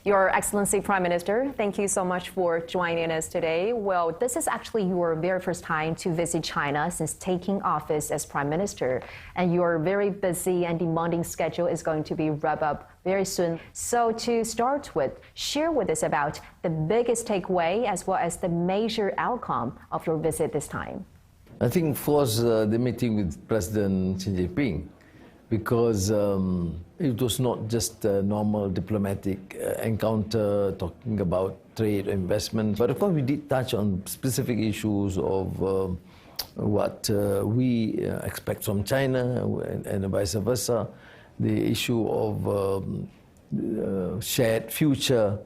Your Excellency Prime Minister, thank you so much for joining us today. Well, this is actually your very first time to visit China since taking office as Prime Minister, and your very busy and demanding schedule is going to be wrapped up very soon. So to start with, share with us about the biggest takeaway as well as the major outcome of your visit this time. I think first the meeting with President Xi Jinping, because it was not just a normal diplomatic encounter talking about trade or investment, but of course we did touch on specific issues of what we expect from China and vice versa, the issue of shared future,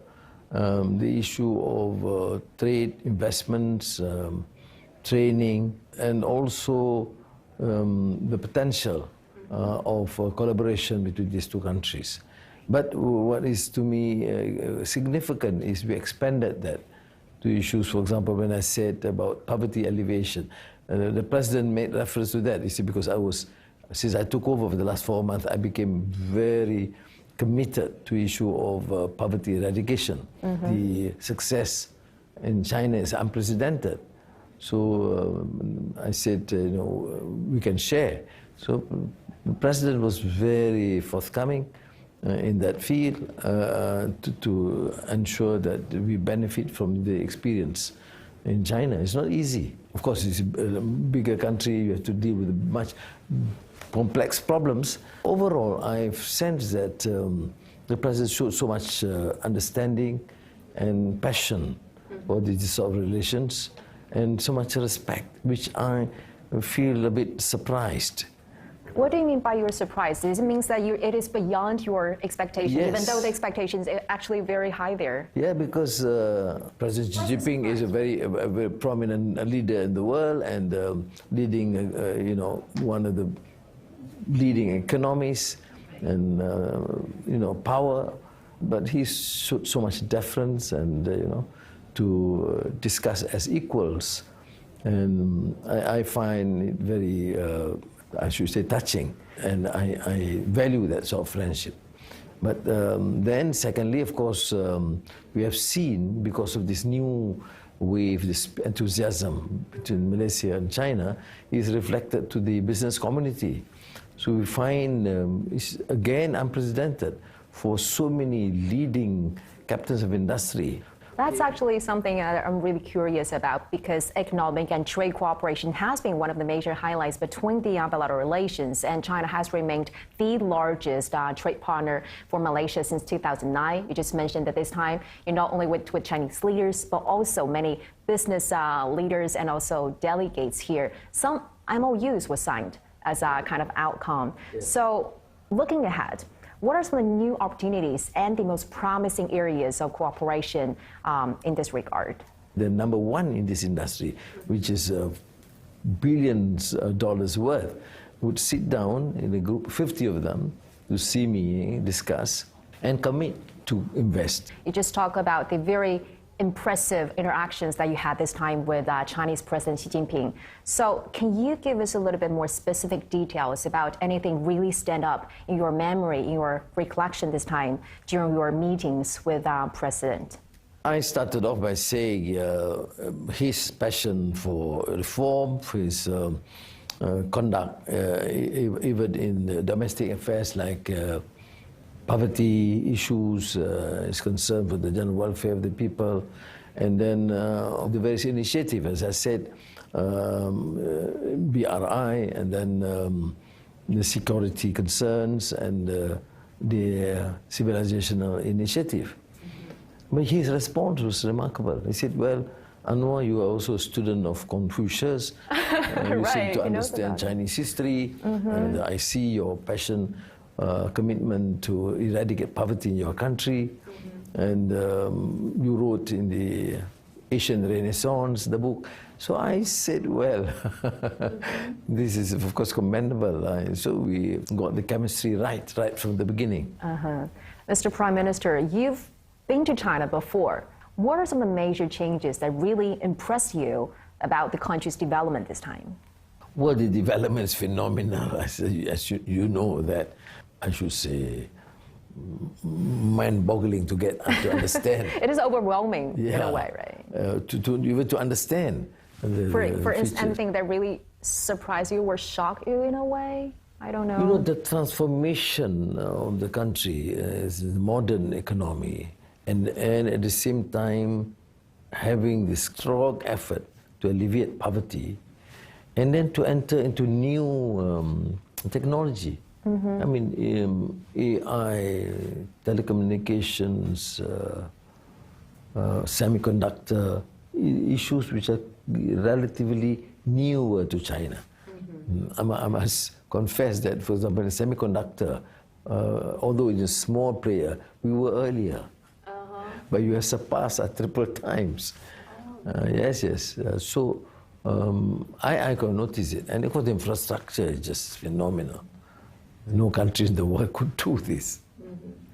the issue of trade, investments, training, and also the potential of collaboration between these two countries. But what is to me significant is we expanded that to issues, for example, when I said about poverty alleviation, the President made reference to that. You see, because since I took over for the last 4 months, I became very committed to issue of poverty eradication. The success in China is unprecedented. So I said, we can share. So the President was very forthcoming in that field to ensure that we benefit from the experience in China. It's not easy. Of course, it's a bigger country. You have to deal with much complex problems. Overall, I've sensed that the President showed so much understanding and passion for these sort of relations, and so much respect, which I feel a bit surprised. What do you mean by you're surprised? It means that it is beyond your expectations, yes. Even though the expectations are actually very high there. Yeah, because President Xi Jinping is a very prominent leader in the world and leading, one of the leading economies and, power. But he showed so much deference and, to discuss as equals. And I find it very, I should say, touching, and I value that sort of friendship. But then, secondly, of course, we have seen, because of this new wave, this enthusiasm between Malaysia and China, is reflected to the business community. So we find it's again unprecedented for so many leading captains of industry. That's actually something that I'm really curious about, because economic and trade cooperation has been one of the major highlights between the bilateral relations, and China has remained the largest trade partner for Malaysia since 2009. You just mentioned that this time, not only with Chinese leaders, but also many business leaders and also delegates here. Some MOUs were signed as a kind of outcome. Yeah. So looking ahead, what are some of the new opportunities and the most promising areas of cooperation in this regard? The number one in this industry, which is billions of dollars worth, would sit down in a group, 50 of them, to see me, discuss, and commit to invest. You just talk about the very impressive interactions that you had this time with Chinese President Xi Jinping. So can you give us a little bit more specific details about anything really stand up in your memory, in your recollection this time during your meetings with President? I started off by saying his passion for reform, for his conduct, even in domestic affairs like poverty issues, is concerned for the general welfare of the people, and then of the various initiatives, as I said, BRI, and then the security concerns and the civilizational initiative. But his response was remarkable. He said, well, Anwar, you are also a student of Confucius. You seem to understand Chinese history, and I see your passion, commitment to eradicate poverty in your country, and you wrote in the Asian Renaissance, the book. So I said, well, this is of course commendable. So we got the chemistry right from the beginning. Mr. Prime Minister, you've been to China before. What are some of the major changes that really impressed you about the country's development this time? Well, the development is phenomenal. As you know that, I should say, mind-boggling to get to understand. It is overwhelming in a way, right? To understand. For instance, anything that really surprised you or shocked you in a way? I don't know. You know, the transformation of the country is the modern economy, and at the same time having this strong effort to alleviate poverty, and then to enter into new technology. I mean, AI, telecommunications, semiconductor, issues which are relatively newer to China. I must confess that, for example, in semiconductor, although it's a small player, we were earlier. But you have surpassed us triple times. Yes. So I can notice it. And of course, the infrastructure is just phenomenal. No country in the world could do this.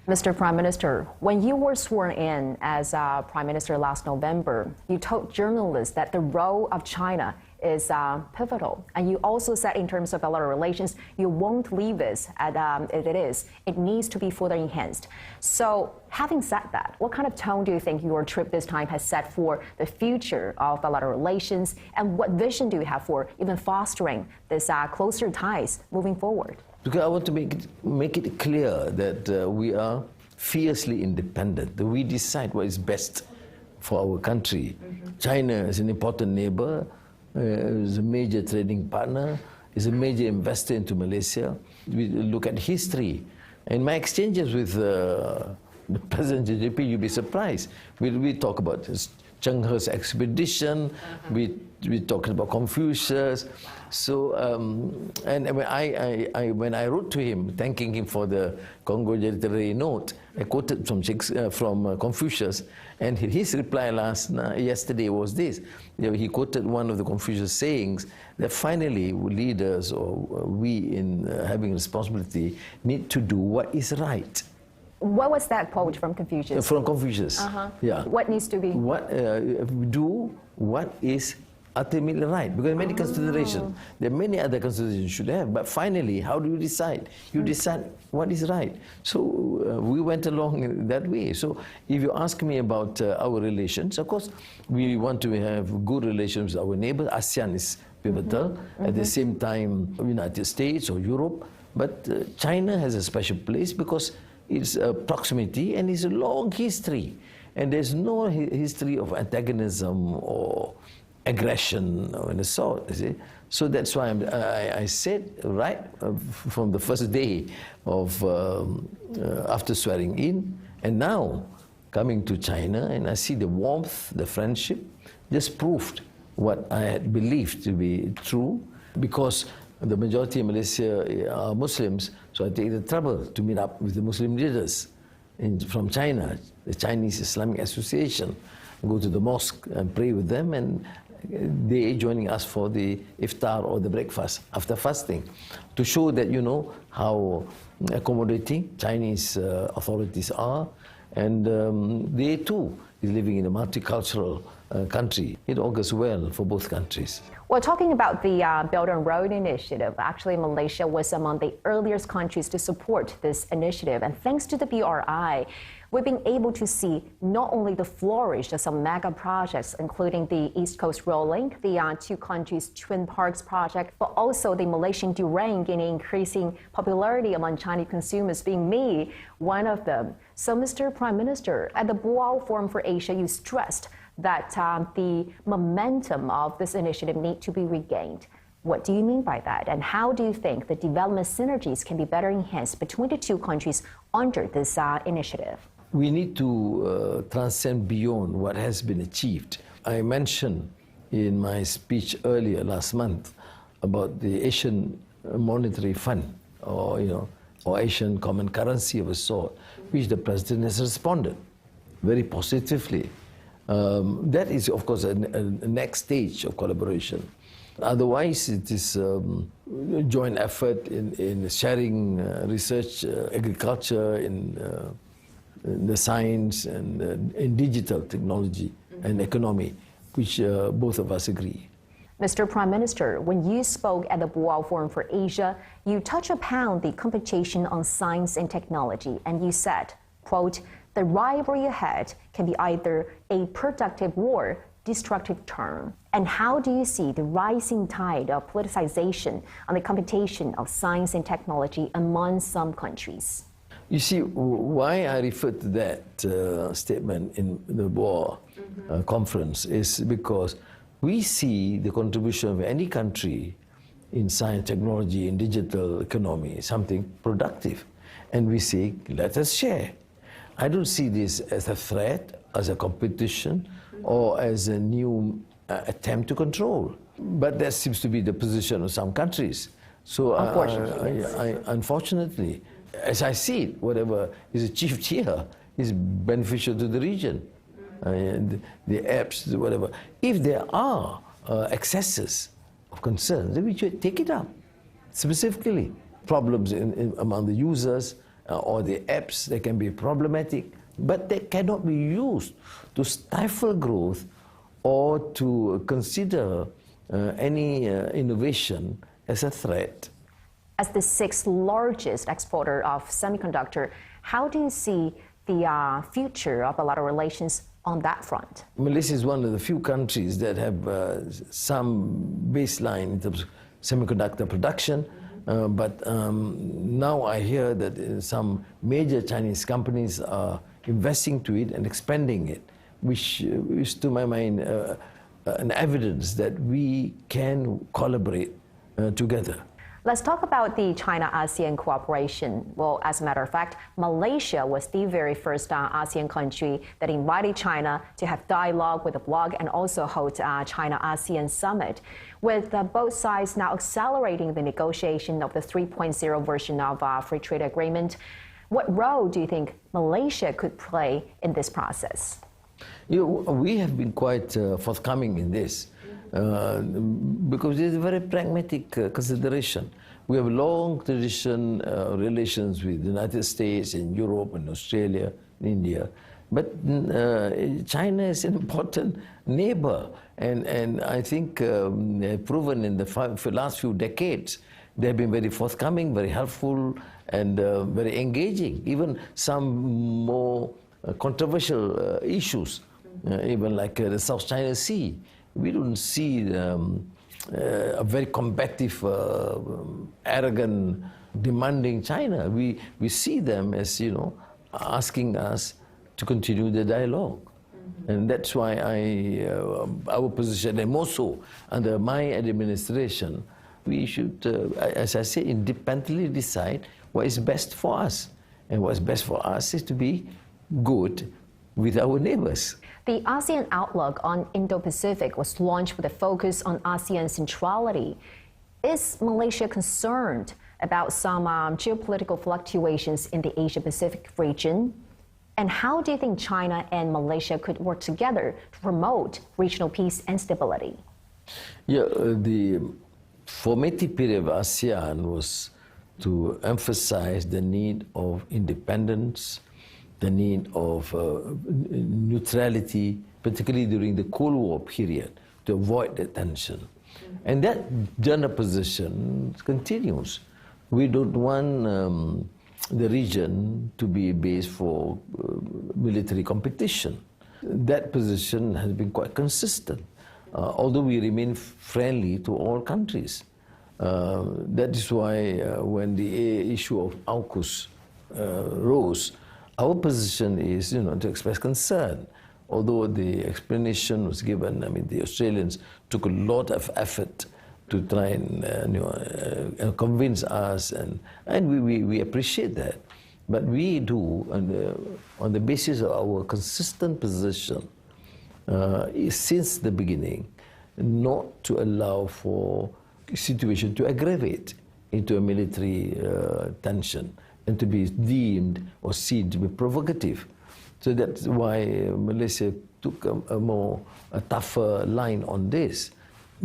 Mr. Prime Minister, when you were sworn in as Prime Minister last November, you told journalists that the role of China is pivotal. And you also said in terms of bilateral relations, you won't leave this as it is. It needs to be further enhanced. So having said that, what kind of tone do you think your trip this time has set for the future of bilateral relations? And what vision do you have for even fostering this closer ties moving forward? Because I want to make it clear that we are fiercely independent, that we decide what is best for our country. China is an important neighbor, is a major trading partner, is a major investor into Malaysia. We look at history. In my exchanges with the President JP, you'll be surprised. We talk about Cheng He's expedition, we talked about Confucius. So, and when I wrote to him, thanking him for the congratulatory note, I quoted from Confucius, and his reply yesterday was this. He quoted one of the Confucius sayings that finally leaders or we in having responsibility need to do what is right. What was that quote from Confucius? From Confucius. Yeah. What needs to be? Do what is ultimately right, because many considerations. There are many other considerations you should have, but finally, how do you decide? You decide what is right. So we went along that way. So if you ask me about our relations, of course, we want to have good relations with our neighbors. ASEAN is pivotal. At the same time, United States or Europe. But China has a special place because it's proximity and it's a long history. And there's no history of antagonism or aggression or any sort, you see. So that's why I said right from the first day of after swearing in, and now coming to China, and I see the warmth, the friendship, just proved what I had believed to be true, because the majority of Malaysia are Muslims, so I take the trouble to meet up with the Muslim leaders from China, the Chinese Islamic Association, go to the mosque and pray with them, and they joining us for the iftar or the breakfast after fasting, to show that, you know, how accommodating Chinese authorities are, and they too is living in a multicultural country. It augurs well for both countries. Well, talking about the Belt and Road Initiative, actually Malaysia was among the earliest countries to support this initiative. And thanks to the BRI, we've been able to see not only the flourish of some mega projects, including the East Coast Rail Link, the two countries' Twin Parks project, but also the Malaysian Durang gaining increasing popularity among Chinese consumers, being me one of them. So, Mr. Prime Minister, at the Boao Forum for Asia, you stressed that the momentum of this initiative need to be regained. What do you mean by that? And how do you think the development synergies can be better enhanced between the two countries under this initiative? We need to transcend beyond what has been achieved. I mentioned in my speech earlier last month about the Asian Monetary Fund, or Asian Common Currency of a sort, which the President has responded very positively. That is, of course, a next stage of collaboration. Otherwise, it is a joint effort in sharing research, agriculture, in the science, and in digital technology and economy, which both of us agree. Mr. Prime Minister, when you spoke at the Boao Forum for Asia, you touched upon the competition on science and technology, and you said, quote, "The rivalry ahead can be either a productive or destructive term." And how do you see the rising tide of politicization on the competition of science and technology among some countries? You see, why I referred to that statement in the Boao conference is because we see the contribution of any country in science, technology, in digital economy, something productive. And we say, let us share. I don't see this as a threat, as a competition, or as a new attempt to control. But that seems to be the position of some countries. So unfortunately, as I see it, whatever is achieved here is beneficial to the region. The apps, whatever. If there are excesses of concern, then we should take it up. Specifically, problems among the users or the apps, they can be problematic, but they cannot be used to stifle growth or to consider any innovation as a threat. As the sixth largest exporter of semiconductor, how do you see the future of bilateral relations on that front? Malaysia is one of the few countries that have some baseline in terms of semiconductor production, but now I hear that some major Chinese companies are investing to it and expanding it, which is to my mind an evidence that we can collaborate together. Let's talk about the China-ASEAN cooperation. Well, as a matter of fact, Malaysia was the very first ASEAN country that invited China to have dialogue with the bloc and also hold China-ASEAN summit. With both sides now accelerating the negotiation of the 3.0 version of free trade agreement, what role do you think Malaysia could play in this process? You know, we have been quite forthcoming in this. Because it's a very pragmatic consideration. We have a long tradition relations with the United States and Europe and Australia and India. But China is an important neighbor, and I think they've proven in the last few decades they've been very forthcoming, very helpful, and very engaging. Even some more controversial issues, even like the South China Sea. We don't see a very combative, arrogant, demanding China. We see them as, you know, asking us to continue the dialogue. And that's why our position, and more so under my administration, we should, as I say, independently decide what is best for us. And what's best for us is to be good with our neighbors. The ASEAN Outlook on Indo-Pacific was launched with a focus on ASEAN centrality. Is Malaysia concerned about some geopolitical fluctuations in the Asia-Pacific region? And how do you think China and Malaysia could work together to promote regional peace and stability? Yeah, the formative period of ASEAN was to emphasize the need of independence, the need of neutrality, particularly during the Cold War period, to avoid the tension. And that general position continues. We don't want the region to be a base for military competition. That position has been quite consistent, although we remain friendly to all countries. That is why when the issue of AUKUS rose, our position is, you know, to express concern. Although the explanation was given, I mean, the Australians took a lot of effort to try and convince us, and we appreciate that. But we do, on the basis of our consistent position, since the beginning, not to allow for situation to aggravate into a military tension and to be deemed or seen to be provocative. So that's why Malaysia took a tougher line on this,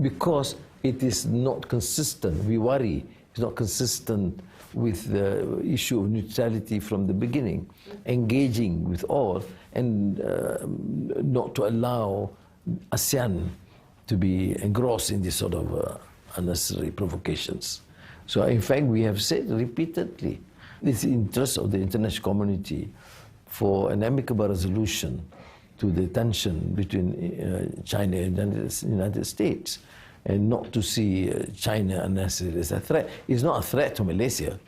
because it is not consistent. We worry it's not consistent with the issue of neutrality from the beginning, engaging with all, and not to allow ASEAN to be engrossed in this sort of unnecessary provocations. So in fact, we have said repeatedly, it's the interest of the international community for an amicable resolution to the tension between China and the United States, and not to see China unnecessarily as a threat. It's not a threat to Malaysia.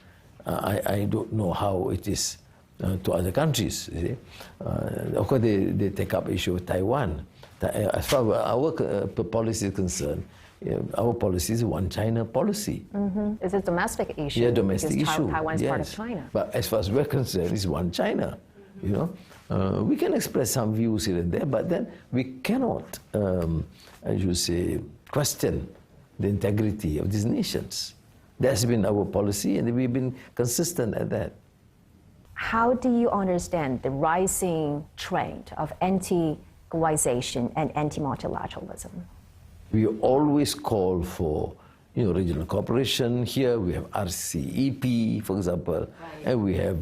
I don't know how it is to other countries. You see? Of course, they take up issue with Taiwan. As far as our policy is concerned, our policy is one China policy. Mm-hmm. It's a domestic issue. Yeah, domestic issue. Taiwan's yes. part of China. But as far as we're concerned, it's one China. Mm-hmm. You know, we can express some views here and there, but then we cannot, as you say, question the integrity of these nations. That's been our policy, and we've been consistent at that. How do you understand the rising trend of anti-globalization and anti-multilateralism? We always call for, regional cooperation. Here we have RCEP, for example, right. And we have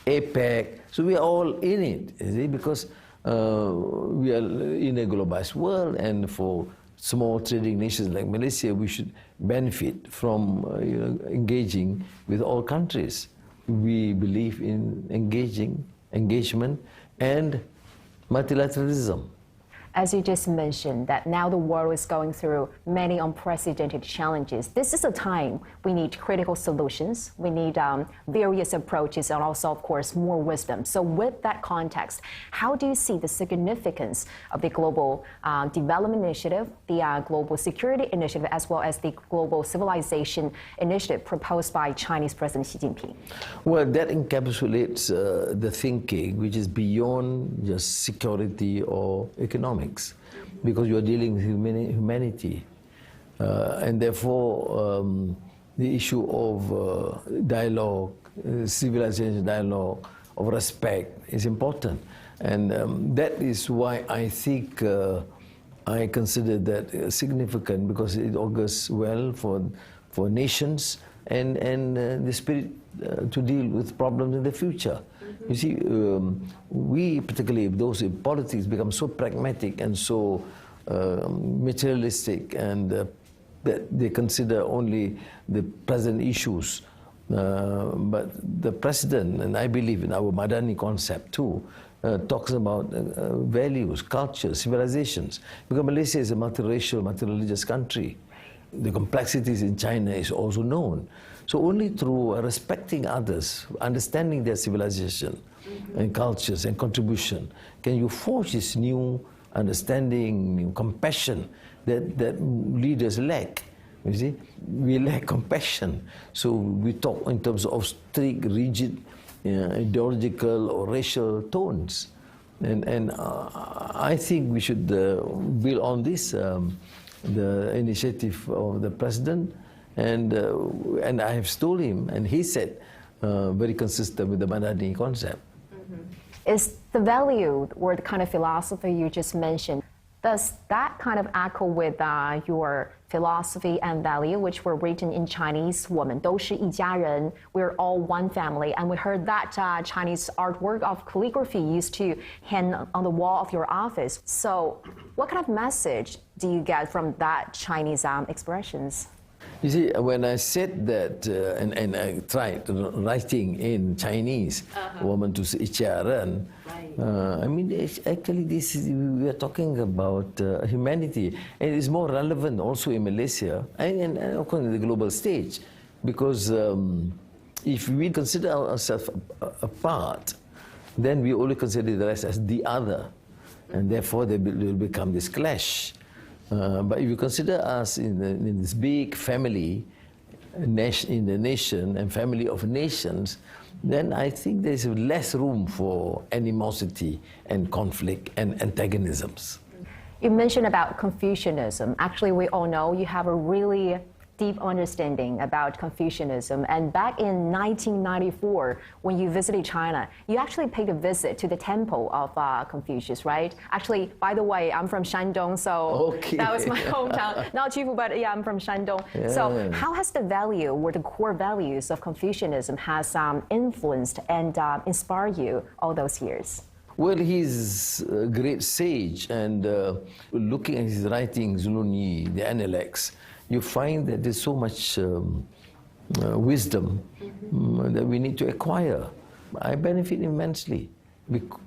APEC. So we are all in it, you see, because we are in a globalized world, and for small trading nations like Malaysia, we should benefit from engaging with all countries. We believe in engagement and multilateralism. As you just mentioned, that now the world is going through many unprecedented challenges. This is a time we need critical solutions. We need various approaches and also, of course, more wisdom. So with that context, how do you see the significance of the Global Development Initiative, the Global Security Initiative, as well as the Global Civilization Initiative proposed by Chinese President Xi Jinping? Well, that encapsulates the thinking which is beyond just security or economics. Because you are dealing with humanity. And therefore, the issue of dialogue, civilization dialogue, of respect is important. And that is why I think I consider that significant, because it augurs well for nations and the spirit to deal with problems in the future. You see, we, particularly those in politics, become so pragmatic and so materialistic, and that they consider only the present issues. But the President, and I believe in our Madani concept too, talks about values, cultures, civilizations. Because Malaysia is a multiracial, multireligious country. The complexities in China is also known. So only through respecting others, understanding their civilization and cultures and contribution, can you forge this new understanding, new compassion that leaders lack. You see, we lack compassion. So we talk in terms of strict, rigid, ideological or racial tones. And I think we should build on this, the initiative of the President. And I have told him, and he said, very consistent with the Madani concept. Mm-hmm. Is the value or the kind of philosophy you just mentioned, does that kind of echo with your philosophy and value, which were written in Chinese woman, 都是一家人, we're all one family, and we heard that Chinese artwork of calligraphy used to hang on the wall of your office. So what kind of message do you get from that Chinese expressions? You see, when I said that, and I tried writing in Chinese, woman to say 一家人, I mean, actually, we are talking about humanity, and it's more relevant also in Malaysia and of course in the global stage, because if we consider ourselves apart, then we only consider the rest as the other, and therefore there will become this clash. But if you consider us in this big family, in the nation and family of nations, then I think there's less room for animosity and conflict and antagonisms. You mentioned about Confucianism. Actually, we all know you have a really deep understanding about Confucianism. And back in 1994, when you visited China, you actually paid a visit to the temple of Confucius, right? Actually, by the way, I'm from Shandong, so that was my hometown. Not Chifu, but yeah, I'm from Shandong. Yeah. So how has the value or the core values of Confucianism has influenced and inspired you all those years? Well, he's a great sage, and looking at his writings, Luni, the Analects, you find that there's so much wisdom that we need to acquire. I benefit immensely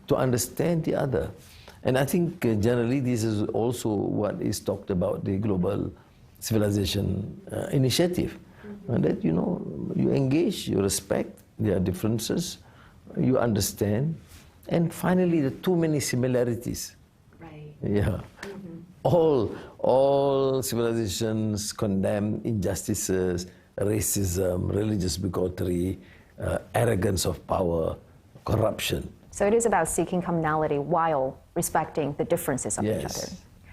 to understand the other. And I think generally this is also what is talked about, the Global Civilization Initiative. And that, you know, you engage, you respect their differences, you understand, and finally, there are too many similarities. Right. Yeah. All civilizations condemn injustices, racism, religious bigotry, arrogance of power, corruption. So it is about seeking commonality while respecting the differences of each other.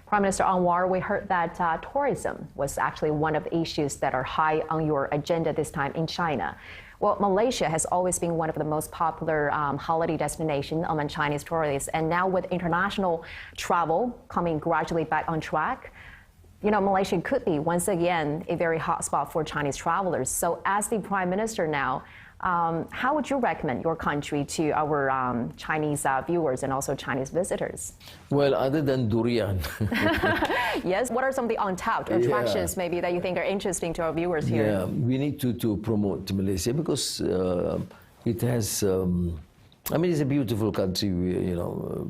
Prime Minister Anwar, we heard that tourism was actually one of the issues that are high on your agenda this time in China. Well, Malaysia has always been one of the most popular holiday destinations among Chinese tourists, and now with international travel coming gradually back on track, you know, Malaysia could be once again a very hot spot for Chinese travelers. So as the Prime Minister now, how would you recommend your country to our Chinese viewers and also Chinese visitors? Well, other than durian. Yes, what are some of the untapped attractions maybe that you think are interesting to our viewers here? Yeah, we need to promote Malaysia because it has, I mean, it's a beautiful country, you know.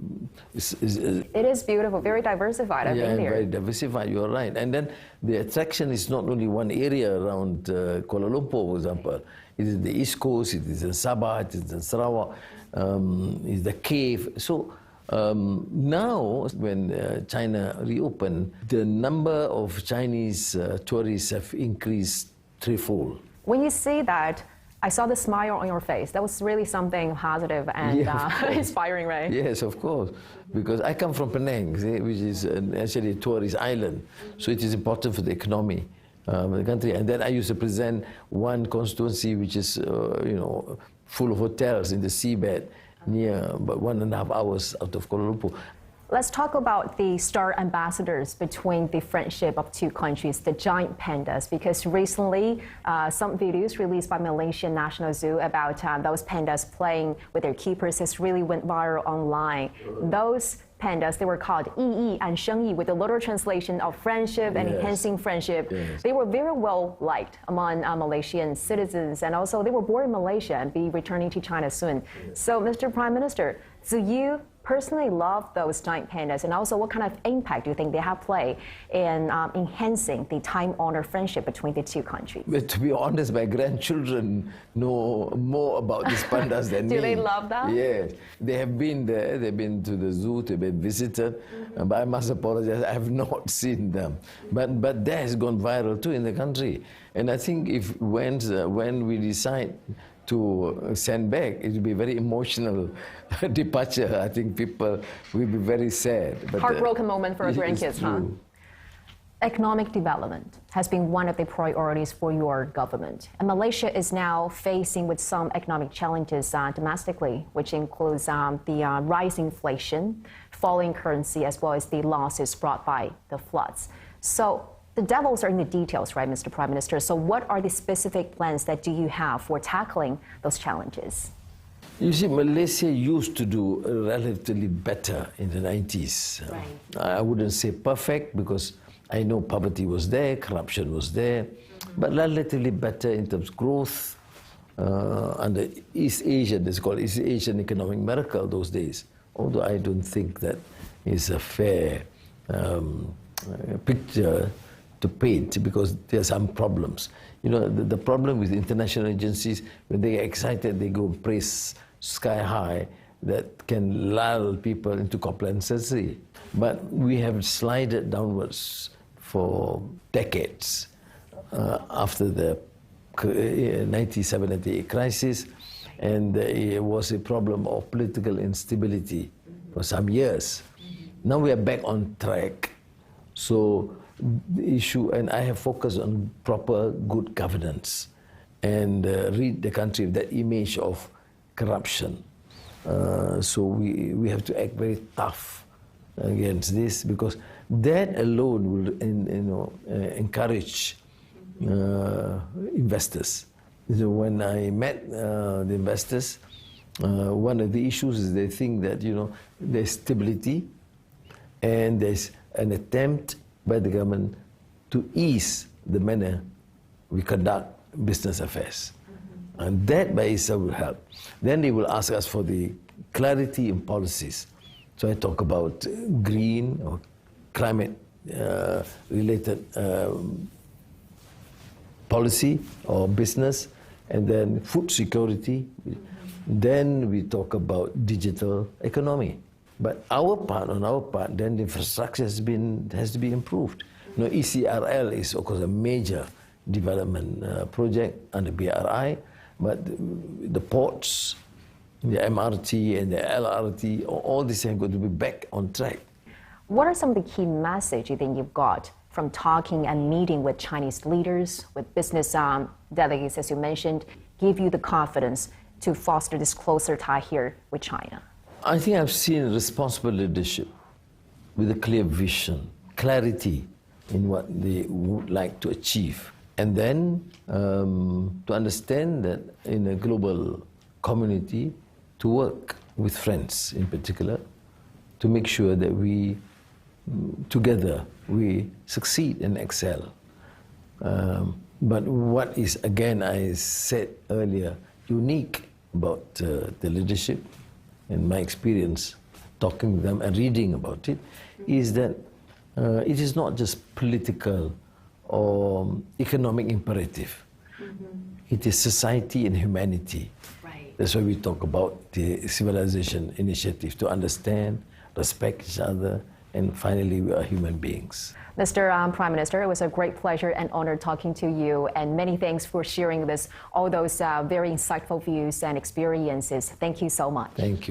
It is beautiful, very diversified. I've been there. Very diversified, you're right. And then the attraction is not only one area around Kuala Lumpur, for example. It is the East Coast, it is in Sabah, it is in Sarawak, it is the cave. So now, when China reopened, the number of Chinese tourists have increased threefold. When you see that, I saw the smile on your face. That was really something positive and inspiring, right? Yes, of course. Because I come from Penang, which is actually a tourist island. So it is important for the economy of the country. And then I used to present one constituency which is, you know, full of hotels in the seabed near about 1.5 hours out of Kuala Lumpur. Let's talk about the star ambassadors between the friendship of two countries, the giant pandas, because recently some videos released by Malaysian National Zoo about those pandas playing with their keepers has really went viral online. Those pandas, they were called Yi and Sheng Yi, with a literal translation of friendship and enhancing friendship. They were very well liked among Malaysian citizens, and also they were born in Malaysia and be returning to China soon. So, Mr. Prime Minister, do you personally love those giant pandas, and also what kind of impact do you think they have played in enhancing the time-honored friendship between the two countries? But to be honest, my grandchildren know more about these pandas than me. Do they love them? Yes. They have been there, they've been to the zoo, they've been visited, but I must apologize, I have not seen them. But that has gone viral too in the country. And I think if when we decide to send back, it will be very emotional departure. I think people will be very sad. But, heartbroken moment for our grandkids, huh? Economic development has been one of the priorities for your government. And Malaysia is now facing with some economic challenges domestically, which includes the rising inflation, falling currency, as well as the losses brought by the floods. So the devils are in the details, right, Mr. Prime Minister? So what are the specific plans that do you have for tackling those challenges? You see, Malaysia used to do relatively better in the 90s. Right. I wouldn't say perfect because I know poverty was there, corruption was there, but relatively better in terms of growth under East Asia. It's called East Asian economic miracle those days, although I don't think that is a fair picture to paint because there are some problems. You know, the problem with international agencies, when they get excited, they go praise sky high that can lull people into complacency. But we have slided downwards for decades after the 1978 crisis, and it was a problem of political instability for some years. Now we are back on track. So the issue, and I have focused on proper good governance and rid the country of that image of corruption. So we have to act very tough against this because that alone will encourage investors. So when I met the investors, one of the issues is they think that, there's stability and there's an attempt by the government to ease the manner we conduct business affairs. And that by itself will help. Then they will ask us for the clarity in policies. So I talk about green or climate related policy or business, and then food security. Then we talk about digital economy. But on our part, then the infrastructure has to be improved. ECRL is, of course, a major development project under BRI, but the ports, the MRT and the LRT, all these are going to be back on track. What are some of the key messages you think you've got from talking and meeting with Chinese leaders, with business delegates, as you mentioned, give you the confidence to foster this closer tie here with China? I think I've seen responsible leadership with a clear vision, clarity in what they would like to achieve. And then to understand that in a global community, to work with friends in particular, to make sure that together we succeed and excel. But what is, again, I said earlier, unique about the leadership and my experience talking with them and reading about it, is that it is not just political or economic imperative. It is society and humanity. Right. That's why we talk about the civilization initiative, to understand, respect each other, and finally we are human beings. Mr. Prime Minister, it was a great pleasure and honor talking to you, and many thanks for sharing all those very insightful views and experiences. Thank you so much. Thank you.